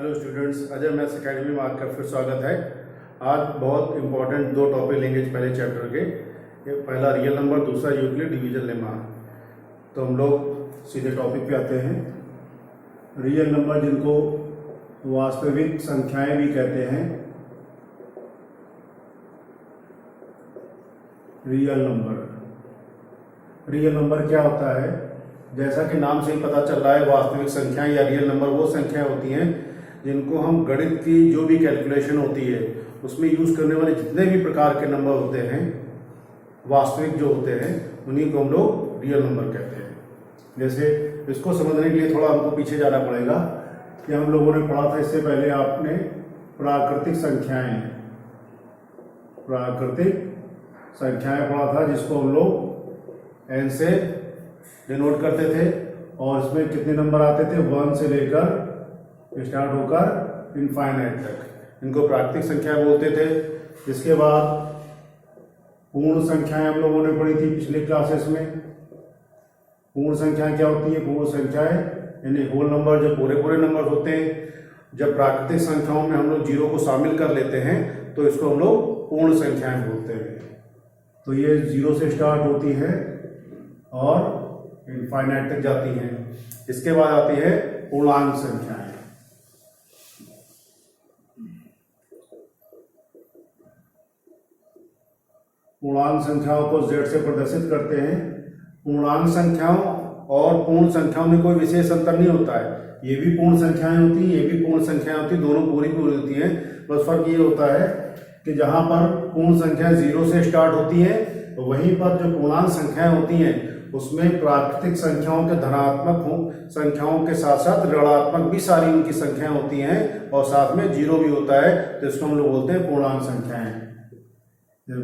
Hello students, Ajay maths academy में आपका फिर स्वागत है। आज बहुत इंपॉर्टेंट दो टॉपिक लेंगे पहले चैप्टर के। पहला रियल नंबर, दूसरा यूक्लिड डिवीजन लेमा। तो हम लोग सीधे टॉपिक पे आते हैं। रियल नंबर, जिनको वास्तविक संख्याएं भी कहते हैं। रियल नंबर क्या होता है? जैसा कि नाम से ही पता चल रहा है, वास्तविक संख्याएं या रियल नंबर वो संख्याएं होती हैं जिनको हम गणित की जो भी कैलकुलेशन होती है उसमें यूज करने वाले जितने भी प्रकार के नंबर होते हैं, वास्तविक जो होते हैं, उन्हीं को हम लोग रियल नंबर कहते हैं। जैसे इसको समझने के लिए थोड़ा हमको पीछे जाना पड़ेगा कि हम लोगों ने पढ़ा था इससे पहले, आपने प्राकृतिक संख्याएं पढ़ा था, जिसको हम लोग एन से डिनोट करते थे। और इसमें कितने नंबर आते थे? 1 से लेकर स्टार्ट होकर इनफाइनाइट तक, इनको प्राकृतिक संख्या बोलते थे। इसके बाद पूर्ण संख्याएं हम लोगों ने पढ़ी थी पिछले क्लासेस में। पूर्ण संख्या क्या होती है? पूर्ण संख्याएं यानी होल नंबर, जो पूरे नंबर होते हैं। जब प्राकृतिक संख्याओं में हम लोग जीरो को शामिल कर लेते हैं तो इसको हम लोग पूर्ण संख्याएं बोलते हैं। तो ये 0 से स्टार्ट होती है और इनफाइनाइट तक जाती हैं। इसके बाद आती है पूर्णांक संख्याएं। पूर्णांक संख्याओं को z से प्रदर्शित करते हैं। पूर्णांक संख्याओं और पूर्ण संख्याओं में कोई विशेष अंतर नहीं होता है। ये भी पूर्ण संख्याएं होती हैं, ये भी पूर्ण संख्याएं होती हैं, दोनों पूरी होती हैं। बस फर्क ये होता है कि जहां पर पूर्ण संख्या 0 से स्टार्ट होती है, तो वहीं पर जो पूर्णांक संख्याएं होती हैं उसमें प्राकृतिक संख्याओं के धनात्मक संख्याओं के साथ साथ ऋणात्मक भी सारी उनकी संख्याएं होती हैं और साथ में जीरो भी होता है। तो इसको हम लोग बोलते हैं पूर्णांक संख्याएं। -3,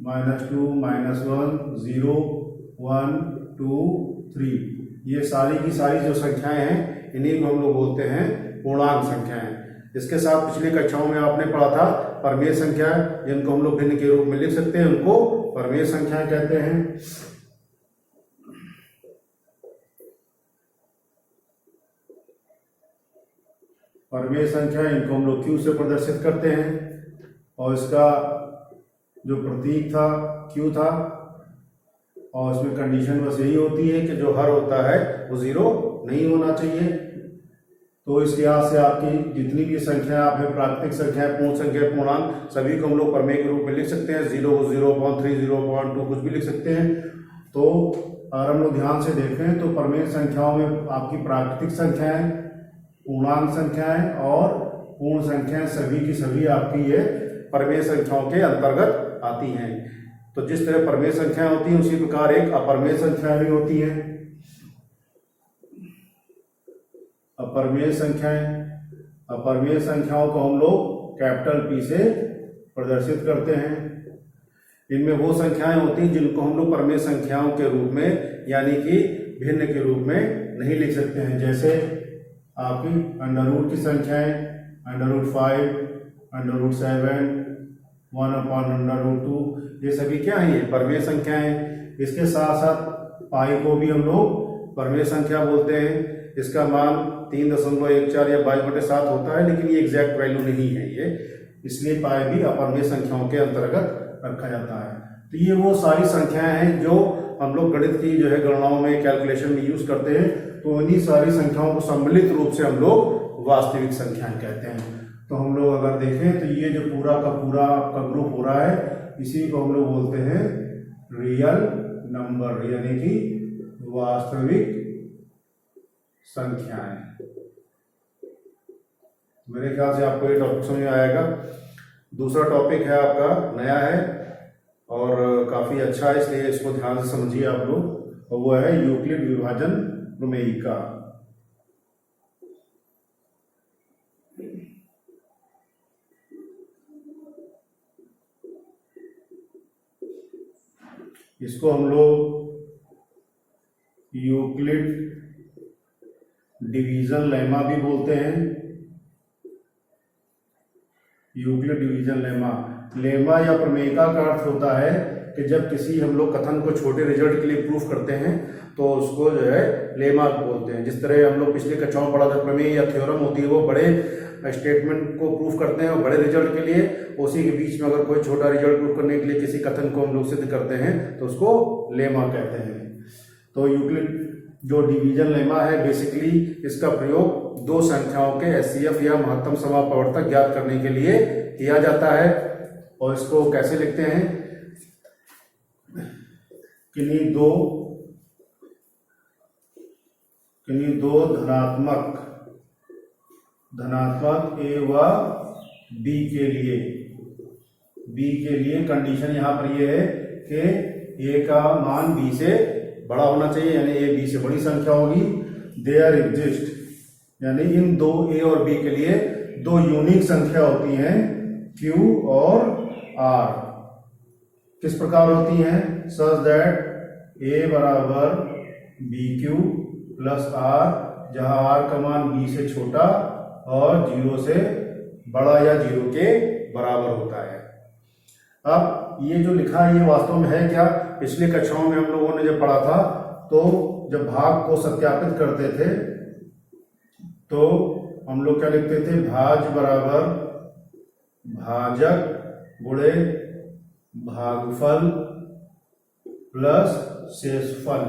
-2, -1, 0, 1, 2, 3, ये सारी की सारी जो संख्याएं हैं, इन्हीं को हम लोग बोलते हैं पूर्णांक संख्याएं। इसके साथ पिछली कक्षाओं में आपने पढ़ा था परमेय संख्या, जिनको हम लोग भिन्न के रूप में लिख सकते हैं, उनको परमेय संख्या कहते हैं। परमेय संख्या, इनको हम लोग Q से प्रदर्शित करते हैं। और इसका जो प्रतीक था Q था, और इसमें कंडीशन बस यही होती है कि जो हर होता है वो 0 नहीं होना चाहिए। तो इस लिहाज से आपकी जितनी भी संख्या आप है, प्राकृतिक संख्या, पूर्ण संख्या, पूर्णांक, सभी को हम लोग परमेय के रूप में लिख सकते हैं। 0 को 0.3, 0.2 कुछ भी लिख सकते हैं। तो अगर हम लोग ध्यान से देखें तो परमेय संख्याओं में आपकी प्राकृतिक संख्याएं, पूर्णांक संख्याएं और पूर्ण संख्याएं सभी की सभी आपकी ये परमेय संख्याओं के अंतर्गत आती हैं। तो जिस तरह परमेय संख्याएं होती हैं उसी प्रकार एक अपरमेय संख्या भी होती है। अपरमेय संख्याओं को हम लोग कैपिटल P से प्रदर्शित करते हैं। इनमें वो संख्याएं होती हैं जिनको हम लोग परमेय संख्याओं के रूप में यानी कि भिन्न के रूप में नहीं लिख सकते हैं। जैसे आपकी अंडर रूट की संख्याएं, √5, √7, 1/√2, ये सभी क्या है? ये परमेय संख्याएं। इसके साथ साथ पाई को भी हम लोग परमेय संख्या बोलते हैं। इसका मान 3.14 या 22/7 होता है, लेकिन ये एग्जैक्ट वैल्यू नहीं है ये, इसलिए पाई भी अपरमेय संख्याओं के अंतर्गत रखा जाता है। तो ये वो सारी संख्याएं हैं जो हम लोग गणित की जो है गणनाओं में, कैलकुलेशन में यूज करते हैं। तो इन्हीं सारी संख्याओं को सम्मिलित रूप से हम लोग वास्तविक संख्याएं कहते हैं। तो हम लोग अगर देखें तो ये जो पूरा का पूरा आपका ग्रुप हो रहा है, इसी को हम लोग बोलते हैं रियल नंबर, यानी कि वास्तविक संख्याएं। मेरे ख्याल से आपको ये टॉपिक समझ में आएगा। दूसरा टॉपिक है आपका, नया है और काफी अच्छा है, इसलिए इसको ध्यान से समझिए आप लोग। और वो है यूक्लिड विभाजन प्रमेयिका। इसको हम लोग यूक्लिड डिवीजन लेमा भी बोलते हैं। यूक्लिड डिवीजन लेमा या प्रमेयिका का अर्थ होता है कि जब किसी हम लोग कथन को छोटे रिजल्ट के लिए प्रूफ करते हैं तो उसको जो है लेमा बोलते हैं। जिस तरह हम लोग पिछले कक्षाओं में पढ़ा था, प्रमेय या थ्योरम होती है वो बड़े स्टेटमेंट को प्रूफ करते हैं और बड़े रिजल्ट के लिए, उसी के बीच में अगर कोई छोटा रिजल्ट प्रूफ करने के लिए किसी कथन को हम लोग सिद्ध करते हैं तो उसको लेमा कहते हैं। तो यूक्लिड जो डिवीजन लेमा है, बेसिकली इसका प्रयोग दो संख्याओं के एचसीएफ या महत्तम समापवर्तक ज्ञात करने के लिए किया जाता है। और इसको कैसे लिखते हैं, किन्हीं दो धनात्मक ए व बी के लिए कंडीशन यहाँ पर ये है कि ए का मान बी से बड़ा होना चाहिए, यानी ए बी से बड़ी संख्या होगी। देयर एग्जिस्ट, यानी इन दो ए और बी के लिए दो यूनिक संख्या होती हैं, क्यू और आर। किस प्रकार होती हैं, सच दैट ए बराबर बी क्यू प्लस आर, जहां आर का मान बी से छोटा और 0 से बड़ा या 0 के बराबर होता है। अब ये जो लिखा है ये वास्तव में है क्या, पिछले कक्षाओं में हम लोगों ने जब पढ़ा था तो जब भाग को सत्यापित करते थे तो हम लोग क्या लिखते थे, भाज बराबर भाजक गुणे भागफल प्लस शेषफल,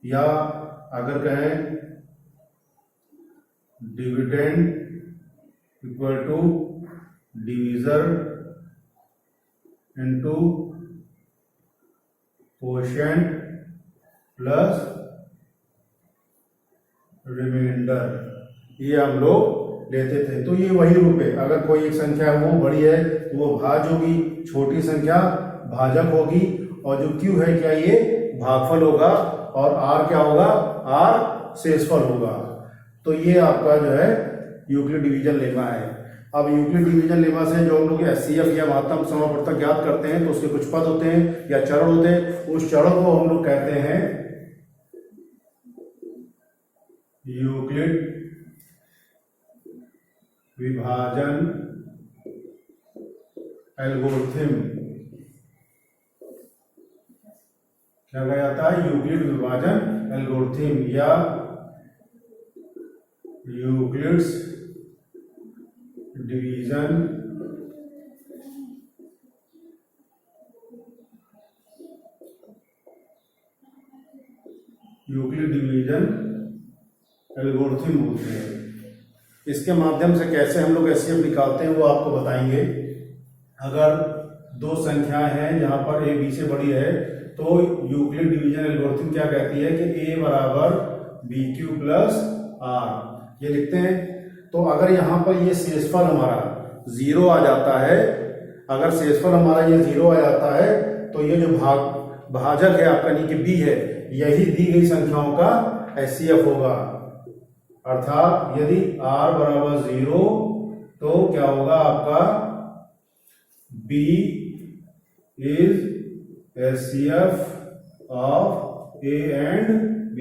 या अगर कहें dividend equal to divisor into quotient plus remainder, ये हम लोग लेते थे। तो ये वही रूप है, अगर कोई एक संख्या है वो बड़ी है तो वो भाज होगी, छोटी संख्या भाजक होगी, और जो क्यू है क्या ये भागफल होगा, और आर क्या होगा, आर शेषफल होगा। तो ये आपका जो है यूक्लिड डिवीजन लेमा है। अब यूक्लिड डिवीजन लेमा से जो हम लोग एचसीएफ या महत्तम समापवर्तक ज्ञात करते हैं तो उसके कुछ पद होते हैं या चरण होते हैं, उस चरण को हम लोग कहते हैं यूक्लिड विभाजन एल्गोरिथम। क्या कहा जाता है, यूक्लिड विभाजन एल्गोरिथम या यूक्लिड्स डिवीजन एल्गोरिथम बोलते हैं। इसके माध्यम से कैसे हम लोग एचसीएफ निकालते हैं वो आपको बताएंगे। अगर दो संख्याएं हैं जहां पर ए बी से बड़ी है तो यूक्लिड डिवीजन एल्गोरिथम क्या कहती है कि ए बराबर बी क्यू प्लस आर, ये लिखते हैं। तो अगर यहाँ पर ये शेषफल हमारा 0 आ जाता है, अगर शेषफल हमारा ये 0 आ जाता है तो ये जो भाजक है आपका यानी कि बी है, यही दी गई संख्याओं का एचसीएफ होगा। अर्थात यदि r बराबर 0 तो क्या होगा आपका b is HCF of a and b,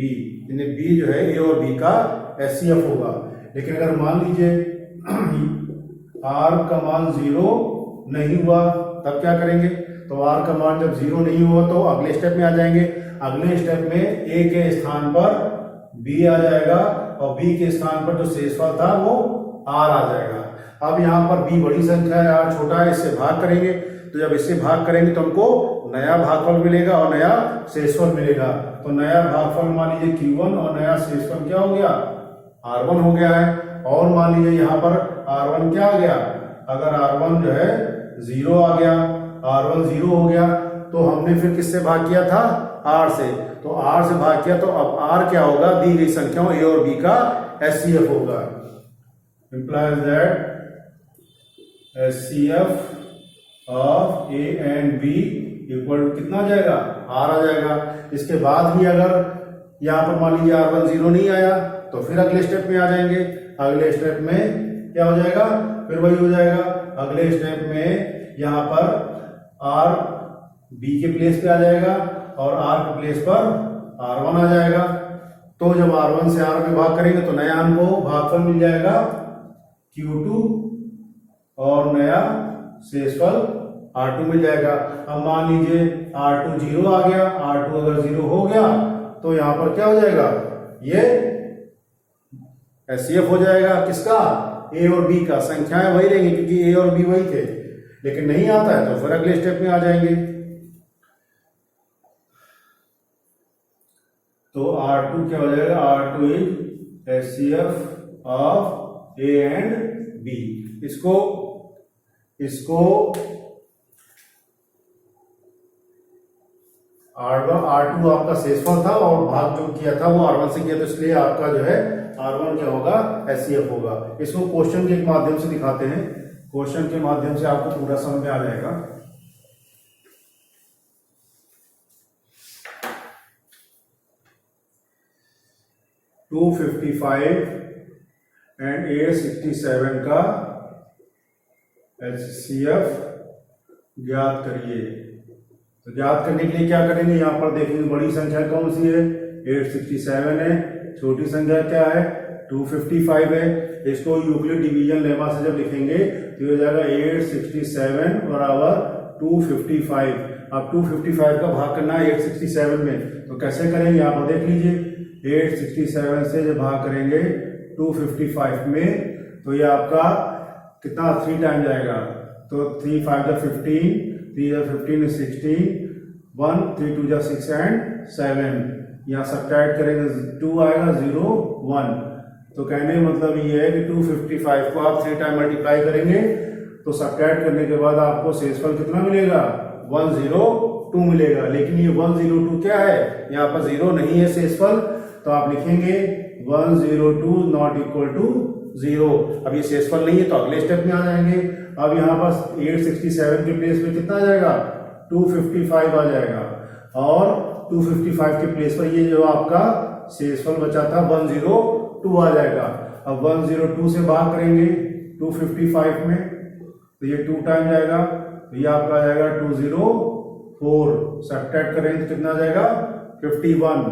यानी b जो है a और b का एचसीएफ होगा। लेकिन अगर मान लीजिए r का मान 0 नहीं हुआ तब क्या करेंगे, तो r का मान जब 0 नहीं हुआ तो अगले स्टेप में आ जाएंगे। अगले स्टेप में a के स्थान पर b आ जाएगा और b के स्थान पर जो शेषफल था वो r आ जाएगा। अब यहाँ पर b बड़ी संख्या है, r छोटा है, इससे भाग करेंगे। तो जब इससे भाग करेंगे तो हमको नया भागफल मिलेगा और नया शेषफल मिलेगा। तो नया भागफल मान लीजिए q1 और नया शेषफल क्या हो गया, r1 हो गया है। और मान लीजिए यहाँ पर r1 क्या आ गया, अगर r1 जो है 0 आ गया, r1 0 हो गया तो हमने फिर किससे भाग किया था, r से। तो r से भाग किया तो अब r क्या होगा, दी गई संख्याओं a और b का एचसीएफ होगा। Implies that HCF of a and b equal कितना आ जाएगा, r आ जाएगा। इसके बाद भी अगर यहाँ पर मान लीजिए r1 0 नहीं आया तो फिर अगले स्टेप में आ जाएंगे। अगले स्टेप में क्या हो जाएगा, फिर वही हो जाएगा। अगले स्टेप में यहाँ पर r b के प्लेस पे आ जाएगा और r के प्लेस पर r1 आ जाएगा। तो जब r1 से r में भाग करेंगे तो नया हमको भागफल मिल जाएगा q2 और नया शेषफल R2 मिल जाएगा। अब मान लीजिए R2 0 आ गया, R2 अगर 0 हो गया तो यहां पर क्या हो जाएगा, ये HCF हो जाएगा। किसका, A और B का। संख्याएं वही रहेंगी क्योंकि A और B वही थे, लेकिन नहीं आता है तो फिर अगले स्टेप में आ जाएंगे। तो R2 क्या हो जाएगा, R2 is HCF of A and B। इसको R2 आपका शेषफल था और भाग जो किया था वो R1 से किया, तो इसलिए आपका जो है R1 क्या होगा, HCF होगा। इसको क्वेश्चन के माध्यम से दिखाते हैं, क्वेश्चन के माध्यम से आपको पूरा समझ में आ जाएगा। $255 एंड $867 का HCF ज्ञात करिए। तो ज्ञात करने के लिए क्या करेंगे, यहां पर देखेंगे बड़ी संख्या कौन सी है, 867 है, छोटी संख्या क्या है, 255 है। इसको यूक्लिड डिवीजन लेमा से जब लिखेंगे तो हो जाएगा 867 बराबर 255। अब 255 का भाग करना है 867 में, तो कैसे करेंगे, यहां पर देख लीजिए 867 से जब भाग करेंगे 255 में तो ये आपका कितना 3 टाइम जाएगा, तो 3 5 जा 15, 3 जा 15 16, 1 3 2 जा 6 एंड 7। यहाँ सब्ट्रैक्ट करेंगे 2 आएगा 0 1। तो कहने का मतलब ये है कि 255 को आप 3 टाइम मल्टीप्लाई करेंगे तो सब्ट्रैक्ट करने के बाद आपको शेषफल कितना मिलेगा, 102 मिलेगा। लेकिन ये 102 क्या है, यहाँ पर 0 नहीं है शेषफल, तो आप लिखेंगे 102 नॉट इक्वल टू 0। अब ये शेषफल नहीं है तो अगले स्टेप में आ जाएंगे। अब यहाँ पर 867 के प्लेस पे कितना आ जाएगा, 255 आ जाएगा, और 255 के प्लेस पर ये जो आपका शेषफल बचा था 102 आ जाएगा। अब 102 से भाग करेंगे 255 में तो ये 2 टाइम जाएगा, तो ये आपका आ जाएगा 204। सब्ट्रैक्ट करेंगे तो कितना आ जाएगा 51।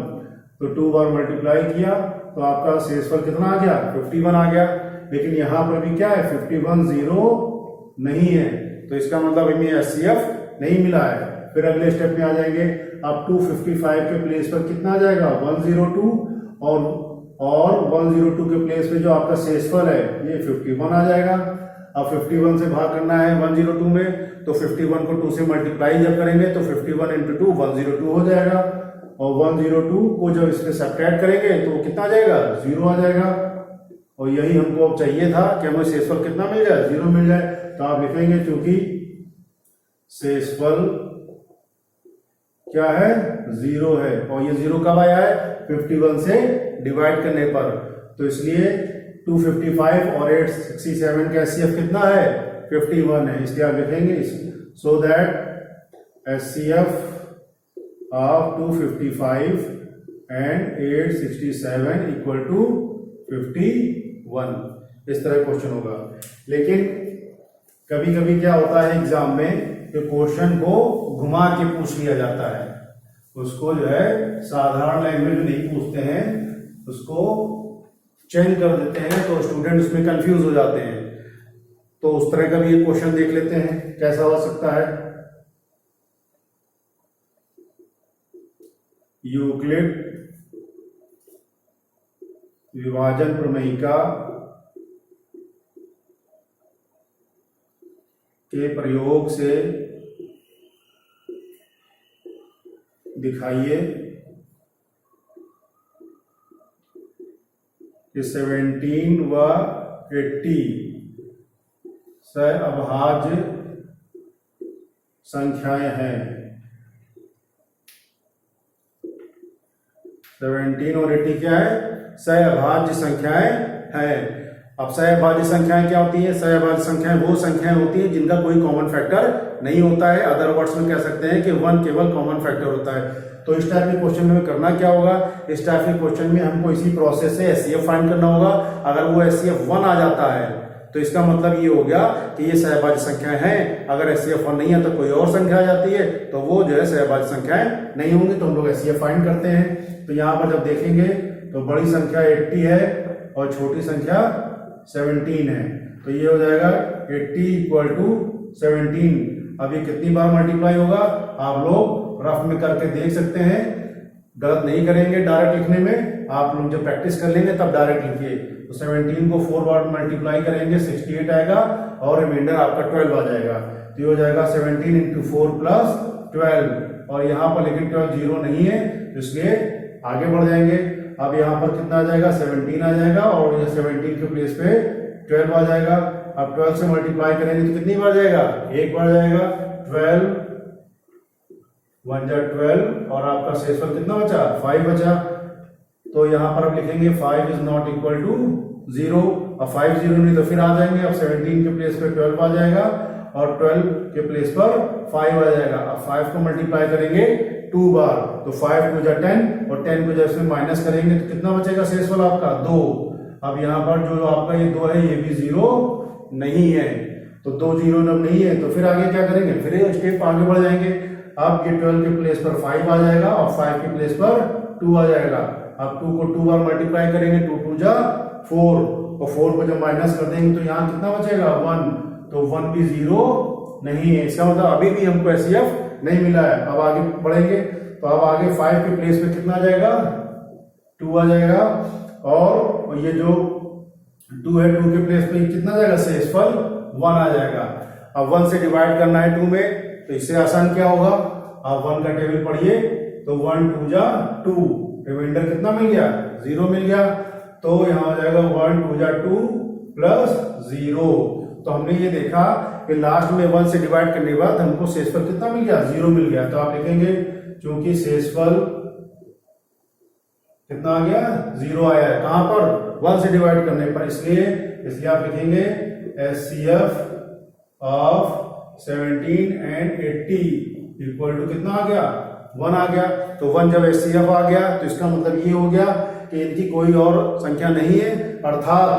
तो 2 बार मल्टीप्लाई किया तो आपका शेषफल कितना आ गया, 51 आ गया। लेकिन यहां पर भी क्या है, 51 0 नहीं है, तो इसका मतलब हमें HCF नहीं मिला है। फिर अगले स्टेप में आ जाएंगे। अब 255 के प्लेस पर कितना आ जाएगा, 102, और 102 के प्लेस पे जो आपका शेषफल है ये 51 आ जाएगा। अब 51 से भाग करना है 102 में, तो 51 को 2 से मल्टीप्लाई जब करेंगे तो 51 इंटू 2 102 हो जाएगा, और 102 को जब इसमें सब्ट्रैक्ट करेंगे तो कितना आ जाएगा, 0 आ जाएगा। और यही हमको अब चाहिए था कि हमें शेषफल कितना मिल जाए, 0 मिल जाए। तो आप लिखेंगे क्योंकि शेषफल क्या है, 0 है, और ये 0 कब आया है, 51 से डिवाइड करने पर, तो इसलिए 255 और 867 का HCF कितना है, 51 है। इसलिए आप लिखेंगे so that HCF of 255 and 867 equal to 51। इस तरह क्वेश्चन होगा। लेकिन कभी कभी क्या होता है एग्जाम में कि क्वेश्चन को घुमा के पूछ लिया जाता है, उसको जो है साधारण लैंग्वेज में नहीं पूछते हैं, उसको चेंज कर देते हैं, तो स्टूडेंट उसमें कंफ्यूज हो जाते हैं। तो उस तरह का भी ये क्वेश्चन देख लेते हैं कैसा हो सकता है। यूक्लिड विभाजन प्रमेयिका के प्रयोग से दिखाइए कि 17 व 80 सहअभाज्य संख्याएं हैं। 17 और 80 क्या है, सहअभाज्य संख्याएं हैं। अब सहअभाज्य संख्याएं क्या होती हैं, सहअभाज्य संख्याएं वो संख्याएं होती हैं जिनका कोई कॉमन फैक्टर नहीं होता है। अदर वर्ड्स में कह सकते हैं कि 1 केवल कॉमन फैक्टर होता है। तो इस टाइप के क्वेश्चन में करना क्या होगा, इस टाइप के क्वेश्चन में हमको इसी प्रोसेस से HCF फाइंड करना होगा। अगर वो HCF 1 आ जाता है तो इसका मतलब ये हो गया कि ये सहअभाज्य संख्याएं हैं। अगर HCF 1 नहीं है तो कोई और संख्या आ जाती है, तो वो जो है सहअभाज्य संख्याएं नहीं होंगी, तो हम लोग HCF फाइंड करते हैं। तो यहाँ पर जब देखेंगे तो बड़ी संख्या 80 है और छोटी संख्या 17 है, तो ये हो जाएगा 80 इक्वल टू 17। अब ये कितनी बार मल्टीप्लाई होगा आप लोग रफ में करके देख सकते हैं, गलत नहीं करेंगे डायरेक्ट लिखने में। आप लोग जब प्रैक्टिस कर लेंगे तब डायरेक्ट लिखिए। तो 17 को 4 बार मल्टीप्लाई करेंगे 68 आएगा और रिमाइंडर आपका 12 आ जाएगा। तो ये हो जाएगा 17 इंटू 4 प्लस 12, और यहाँ पर लेकिन 12 जीरो नहीं है तो इसलिए आगे बढ़ जाएंगे। अब यहाँ पर कितना आ जाएगा 17 आ जाएगा और ये 17 के प्लेस पे 12 आ जाएगा। अब 12 से मल्टीप्लाई करेंगे तो कितनी बार जाएगा, एक बार जाएगा। 12 1 जा 12 और आपका शेषफल कितना बचा, 5 बचा। तो यहाँ पर अब लिखेंगे 5 इज नॉट इक्वल टू 0। अब 5 जीरो नहीं तो फिर आ जाएंगे। अब 17 के प्लेस पे 12 आ जाएगा और 12 के प्लेस पर 5 आ जाएगा। अब 5 को मल्टीप्लाई करेंगे 2 बार तो 5 2 जा 10 और 10 को जब इसमें माइनस करेंगे तो कितना बचेगा शेषफल आपका 2। अब यहाँ पर जो आपका ये 2 है ये भी 0 नहीं है, तो 2 जीरो जब नहीं है तो फिर आगे क्या करेंगे, फिर एक स्टेप आगे बढ़ जाएंगे। अब ये 12 के प्लेस पर 5 आ जाएगा और 5 के प्लेस पर 2 आ जाएगा। अब 2 को 2 बार मल्टीप्लाई करेंगे 2 2 जा 4 और 4 को जब माइनस कर देंगे तो यहाँ कितना बचेगा 1, तो 1 भी 0 नहीं है। इसका मतलब अभी भी हमको एचसीएफ नहीं मिला है। अब आगे बढ़ेंगे तो अब आगे 5 के प्लेस पे कितना आ जाएगा 2 आ जाएगा और ये जो 2 है 2 के प्लेस पे कितना जाएगा शेषफल 1 आ जाएगा। अब 1 से डिवाइड करना है 2 में तो इससे आसान क्या होगा, आप 1 का टेबल पढ़िए तो 1 2 जा 2, रिमाइंडर कितना मिल गया 0 मिल गया। तो यहाँ आ जाएगा 1 2 जा 2 प्लस 0। तो हमने ये देखा कि लास्ट में 1 से डिवाइड करने के बाद हमको शेषफल कितना मिल गया 0 मिल गया। तो आप लिखेंगे क्योंकि शेषफल कितना आ गया 0 आया है, कहां पर 1 से डिवाइड करने पर, इसलिए आप लिखेंगे HCF of 17 and 80 equal to कितना आ गया 1 आ गया। तो 1 जब एचसीएफ आ गया तो इसका मतलब ये हो गया कि इनकी कोई और संख्या नहीं है, अर्थात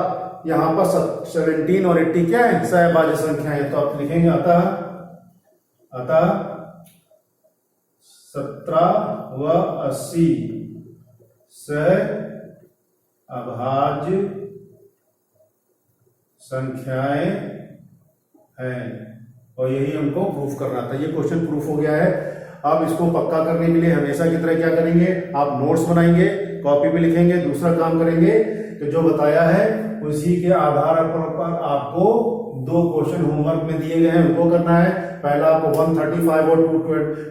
यहाँ पर 17 और 80 क्या है सहभाज्य संख्या है। तो आप लिखेंगे अतः 17 व 80 सहअभाज्य संख्याएं हैं, और यही हमको प्रूफ करना था। ये क्वेश्चन प्रूफ हो गया है। अब इसको पक्का करने के लिए हमेशा की तरह क्या करेंगे, आप नोट्स बनाएंगे, कॉपी पे लिखेंगे, दूसरा काम करेंगे कि जो बताया है उसी के आधार पर आपको 2 क्वेश्चन होमवर्क में दिए गए हैं उनको करना है। पहला आपको 135 और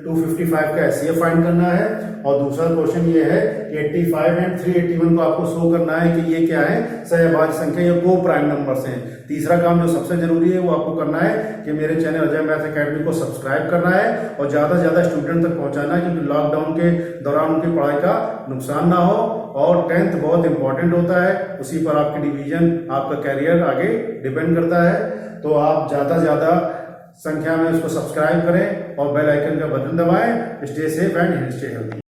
255 का एचसीएफ फाइंड करना है और दूसरा क्वेश्चन ये है कि 85 एंड 381 को आपको शो करना है कि ये क्या है सहभाज्य संख्या, ये को प्राइम नंबर्स हैं। तीसरा काम जो सबसे जरूरी है वो आपको करना है कि मेरे चैनल अजय मैथ अकेडमी को सब्सक्राइब करना है और ज्यादा से ज्यादा स्टूडेंट तक पहुंचाना है, क्योंकि लॉकडाउन के दौरान उनकी पढ़ाई का नुकसान ना हो। और 10th बहुत इंपॉर्टेंट होता है, उसी पर आपकी डिवीजन, आपका कैरियर आगे डिपेंड करता है। तो आप ज्यादा से ज्यादा संख्या में उसको सब्सक्राइब करें और बेल आइकन का बटन दबाएं। Stay safe and stay healthy.